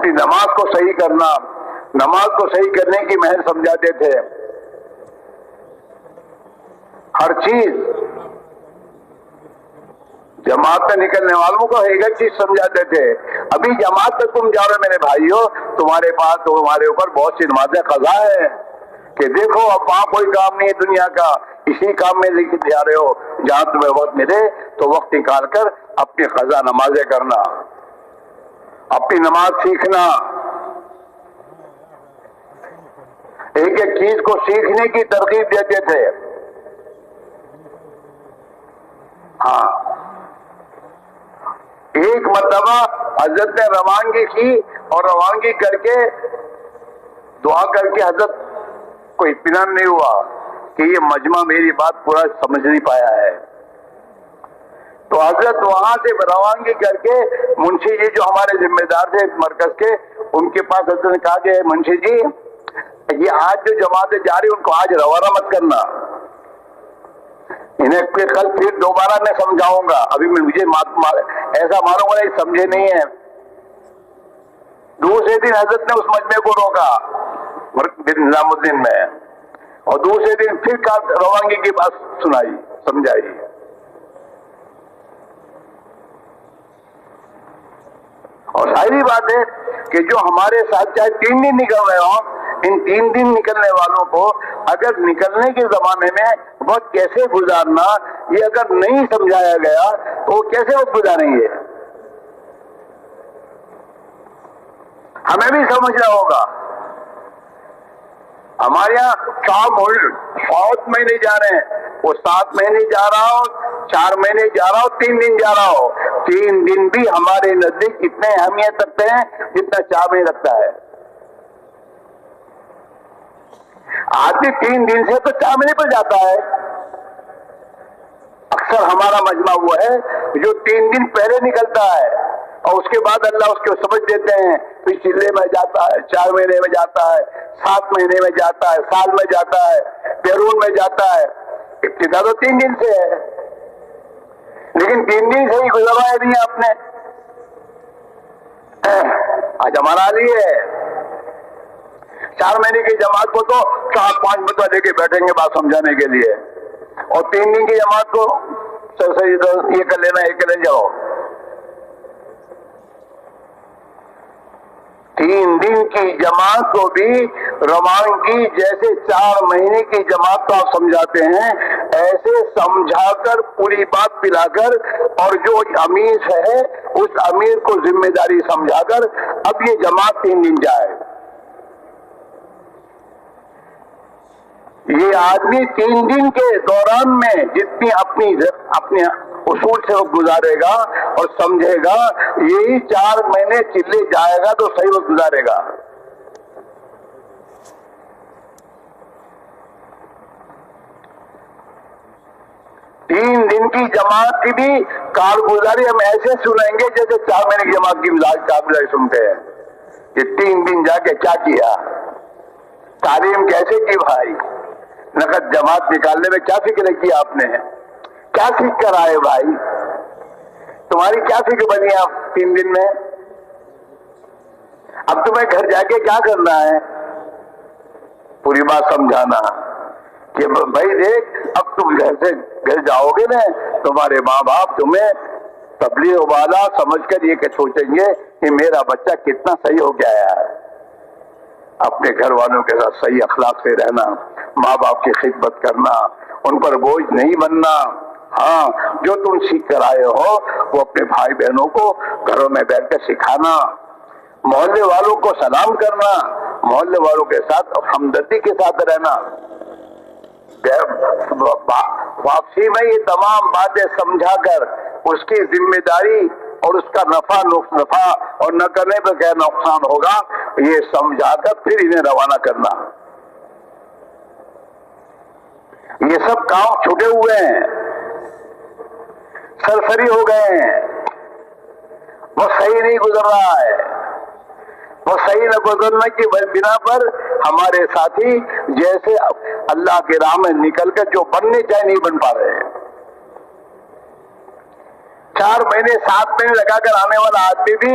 اپنی نماز کو صحیح کرنا، نماز کو صحیح کرنے کی محنت سمجھاتے تھے، ہر چیز جماعت میں نکلنے والوں کو ایک ایک چیز سمجھاتے تھے۔ ابھی جماعت تک تم جا رہے ہو میرے بھائیو، تمہارے پاس تمہارے اوپر بہت سی نمازیں قضا ہے کہ دیکھو اب وہاں کوئی کام نہیں ہے دنیا کا، اسی کام میں لے کے جا رہے ہو، جہاں تمہیں وقت ملے تو وقت نکال کر اپنی قضا نمازیں کرنا، اپنی نماز سیکھنا، ایک ایک چیز کو سیکھنے کی ترغیب دیتے تھے۔ ہاں، ایک مرتبہ حضرت نے روانگی کی اور روانگی کر کے دعا کر کے حضرت کو اطمینان نہیں ہوا کہ یہ مجمع میری بات پورا سمجھ نہیں پایا ہے، تو حضرت وہاں سے روانگی کر کے منشی جی جو ہمارے ذمہ دار تھے مرکز کے، ان کے پاس حضرت نے کہا کہ منشی جی یہ آج جو جماعتیں جا رہی ان کو آج روانہ مت کرنا، انہیں کل پھر دوبارہ میں سمجھاؤں گا، ابھی مجھے ایسا ماروں گا نہیں، سمجھے نہیں ہے۔ دوسرے دن حضرت نے اس مجمع کو روکا نظام الدین میں، اور دوسرے دن پھر روانگی کی بات سنائی سمجھائی۔ اور ظاہری بات ہے کہ جو ہمارے ساتھ چاہے 3 دن نکل رہے ہوں، ان 3 دن نکلنے والوں کو اگر نکلنے کے زمانے میں وقت کیسے گزارنا یہ اگر نہیں سمجھایا گیا تو وہ کیسے وقت گزاریں گے؟ ہمیں بھی سمجھنا ہوگا۔ ہمارے یہاں 7 مہینے جا رہے ہیں، وہ 7 مہینے جا رہا ہو، 4 مہینے جا رہا ہو، 3 دن جا رہا ہو، 3 دن بھی ہمارے نزدیک اتنے اہمیت رکھتے ہیں جتنا 4 مہینے رکھتا ہے۔ آدمی 3 دن سے تو 4 مہینے پر جاتا ہے۔ اکثر ہمارا مجمع وہ ہے جو 3 دن پہلے نکلتا ہے اور اس کے بعد اللہ اس کو سمجھ دیتے ہیں، پھر چلے میں جاتا ہے، 4 مہینے میں جاتا ہے، 7 مہینے میں جاتا ہے، سال میں جاتا ہے، بیرون میں جاتا ہے۔ ابتدا تو 3 دن سے ہے، لیکن 3 دن سے ہی گزروایا نہیں آپ نے۔ آج ہمارا حال یہ ہے، 4 مہینے کی جماعت کو تو 4-5 مرتبہ لے کے بیٹھیں گے بات سمجھانے کے لیے، اور 3 دن کی جماعت کو یہ کر لینا، یہ کر لے جاؤ۔ 3 دن کی جماعت کو بھی روانگی جیسے 4 مہینے کی جماعت کو آپ سمجھاتے ہیں، ایسے سمجھا کر پوری بات پلا کر، اور جو امیر ہے اس امیر کو ذمہ داری سمجھا کر اب یہ جماعت 3 دن جائے۔ یہ آدمی 3 دن کے دوران میں جتنی اپنے اصول سے وقت گزارے گا اور سمجھے گا، یہی 4 مہینے چلے جائے گا تو صحیح وقت گزارے گا۔ تین دن کی جماعت کی بھی کارگزاری ہم ایسے سنیں گے جیسے 4 مہینے کی جماعت کی کارگزاری سنتے ہیں کہ 3 دن جا کے کیا کیا، تعلیم کیسے کی بھائی، نقد جماعت نکالنے میں کیا فکر کی آپ نے، کیا سیکھ کر آئے بھائی، تمہاری کیا فکر بنی آپ 3 دن میں؟ اب تمہیں گھر جا کے کیا کرنا ہے؟ پوری بات سمجھانا کہ بھائی دیکھ اب تم گھر جاؤ گے نا، تمہارے ماں باپ تمہیں تبلیغ والا سمجھ کر یہ کہ سوچیں گے کہ میرا بچہ کتنا صحیح ہو گیا ہے۔ اپنے گھر والوں کے ساتھ صحیح اخلاق سے رہنا، ماں باپ کی خدمت کرنا، ان پر بوجھ نہیں بننا۔ ہاں، جو تم سیکھ کر آئے ہو وہ اپنے بھائی بہنوں کو گھروں میں بیٹھ کر سکھانا، محلے والوں کو سلام کرنا، محلے والوں کے ساتھ ہمدردی کے ساتھ رہنا۔ واپسی میں یہ تمام باتیں سمجھا کر اس کی ذمہ داری اور اس کا نفع اور نہ کرنے پر کیا نقصان ہوگا یہ سمجھا کر پھر انہیں روانہ کرنا۔ یہ سب کام چھوٹے ہوئے ہیں، سرسری ہو گئے ہیں، وہ صحیح نہیں گزر رہا ہے۔ وہ صحیح نہ گزرنے کی بنا پر ہمارے ساتھی جیسے اللہ کے راہ میں نکل کر جو بننے چاہے نہیں بن پا رہے ہیں۔ 4 مہینے 7 مہینے لگا کر آنے والا آدمی بھی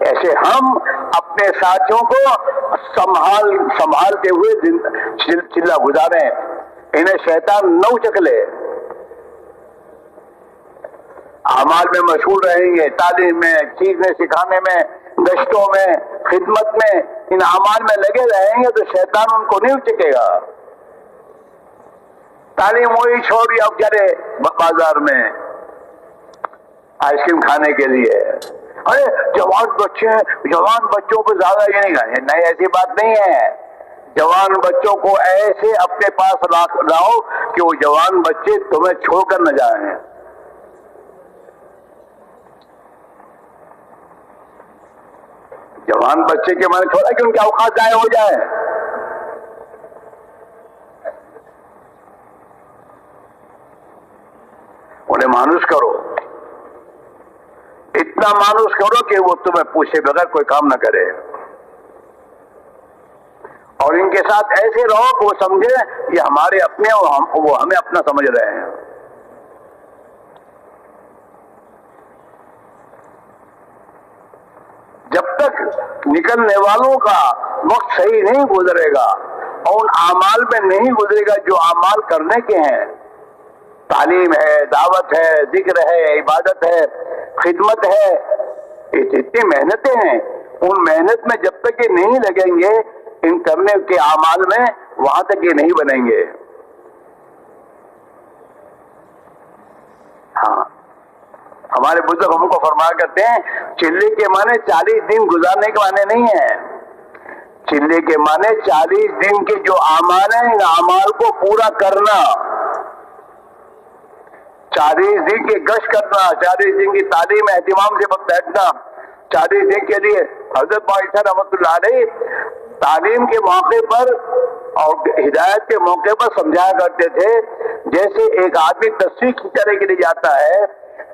ایسے ہم اپنے ساتھیوں کو سنبھالتے ہوئے چلا گزاریں، انہیں شیطان نہ اچک لے۔ اعمال میں مشغول رہیں گے، تعلیم میں، سیکھنے سکھانے میں، گشتوں میں، خدمت میں، ان اعمال میں لگے رہیں گے تو شیطان ان کو نہیں اچکے گا۔ تعلیم وہی چھوڑی اب چلے بازار میں آئس کریم کھانے کے لیے، ارے جوان بچے ہیں، جوان بچوں کو زیادہ یہ نہیں کھانے، نہیں، ایسی بات نہیں ہے۔ جوان بچوں کو ایسے اپنے پاس لاؤ کہ وہ جوان بچے تمہیں چھوڑ کر نہ جائیں۔ جوان بچے کے معنی چھوڑا کہ ان کے اوقات ضائع ہو جائے۔ انہیں مانوس کرو، اتنا مانوس کرو کہ وہ تمہیں پوچھے بغیر کوئی کام نہ کرے، اور ان کے ساتھ ایسے رہو کہ وہ سمجھے یہ ہمارے اپنے اور وہ ہمیں اپنا سمجھ رہے ہیں۔ جب تک نکلنے والوں کا وقت صحیح نہیں گزرے گا اور ان اعمال میں نہیں گزرے گا جو اعمال کرنے کے ہیں، تعلیم ہے، دعوت ہے، ذکر ہے، عبادت ہے، خدمت ہے، اتنی محنتیں ہیں، ان محنت میں جب تک یہ نہیں لگیں گے ان کرنے کے اعمال میں، وہاں تک یہ نہیں بنیں گے۔ ہاں، ہمارے بزرگ ہم کو فرمایا کرتے ہیں چلے کے معنی 40 دن گزارنے کے معنی نہیں ہے، چلے کے معنی 40 دن کے جو اعمال ہیں ان اعمال کو پورا کرنا، 40 دن کی گشت کرنا، 40 دن کی تعلیم اہتمام سے بیٹھنا، 40 دن کے لیے حضرت بھائی رحمۃ اللہ علیہ تعلیم کے موقع پر اور ہدایت کے موقع پر سمجھایا کرتے تھے، جیسے ایک آدمی تصویر کھینچنے کے لیے جاتا ہے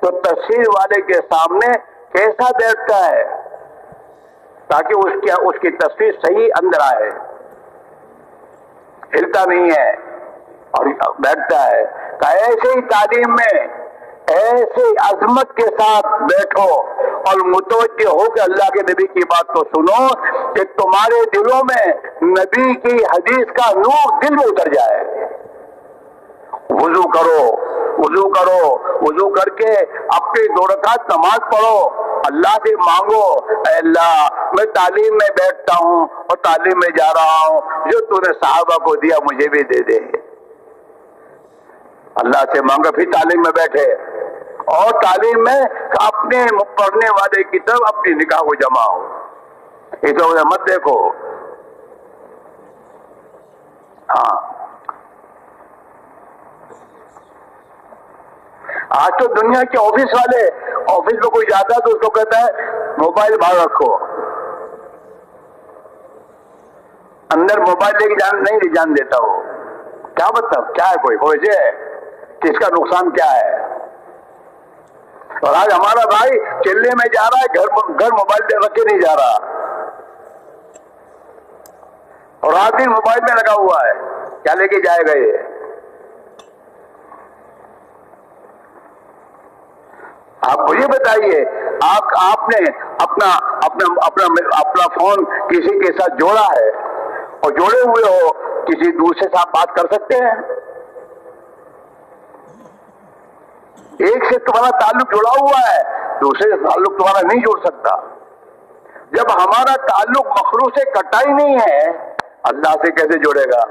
تو تصویر والے کے سامنے کیسا بیٹھتا ہے تاکہ اس کی تصویر صحیح اندر آئے، ہلتا نہیں ہے اور بیٹھتا ہے۔ ایسے ہی تعلیم میں ایسے عظمت کے ساتھ بیٹھو اور متوجہ ہو کہ اللہ کے نبی کی بات کو سنو کہ تمہارے دلوں میں نبی کی حدیث کا نور دل میں اتر جائے۔ وضو کرو، وضو کرو، وضو کر کے اپنی 2 رکعت نماز پڑھو، اللہ سے مانگو، اے اللہ میں تعلیم میں بیٹھتا ہوں اور تعلیم میں جا رہا ہوں، جو تو نے صحابہ کو دیا مجھے بھی دے دے۔ اللہ سے مانگو، پھر تعلیم میں بیٹھے، اور تعلیم میں اپنے پڑھنے والے کی طرف اپنی نگاہ کو جماؤ، ادھر مت دیکھو۔ ہاں، آج تو دنیا کے آفس والے، آفس میں کوئی جاتا ہے تو اس کو کہتا ہے موبائل باہر رکھو، اندر موبائل لے کے نہیں جان دیتا وہ، کیا مطلب کیا ہے، کوئی وجہ ہے کہ اس کا نقصان کیا ہے؟ اور آج ہمارا بھائی چلے میں جا رہا ہے، گھر موبائل دے رکھ کے نہیں جا رہا، اور رات دن موبائل میں لگا ہوا ہے، کیا لے کے جائے گا یہ؟ آپ مجھے بتائیے، آپ نے اپنا فون کسی کے ساتھ جوڑا ہے اور جوڑے ہوئے ہو کسی دوسرے سے آپ بات کر سکتے ہیں؟ ایک سے تمہارا تعلق جڑا ہوا ہے، دوسرے سے تعلق تمہارا نہیں جوڑ سکتا۔ جب ہمارا تعلق مخلوق سے کٹا ہی نہیں ہے، اللہ سے کیسے جوڑے گا؟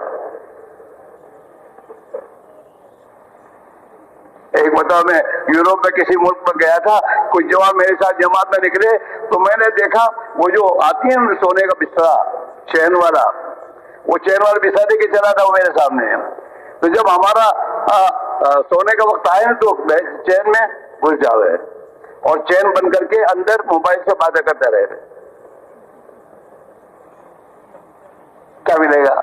ایک مرتبہ میں یوروپ میں کسی ملک میں گیا تھا، کوئی جوان میرے ساتھ جماعت میں نکلے تو میں نے دیکھا وہ جو آتی ہے سونے کا بسترا چین والا، وہ چین والا بسترا دے کے چلا تھا وہ میرے سامنے۔ تو جب ہمارا سونے کا وقت آئے تو چین میں گھس جاوے اور چین بند کر کے اندر موبائل سے باتیں کرتے رہے، کیا ملے گا؟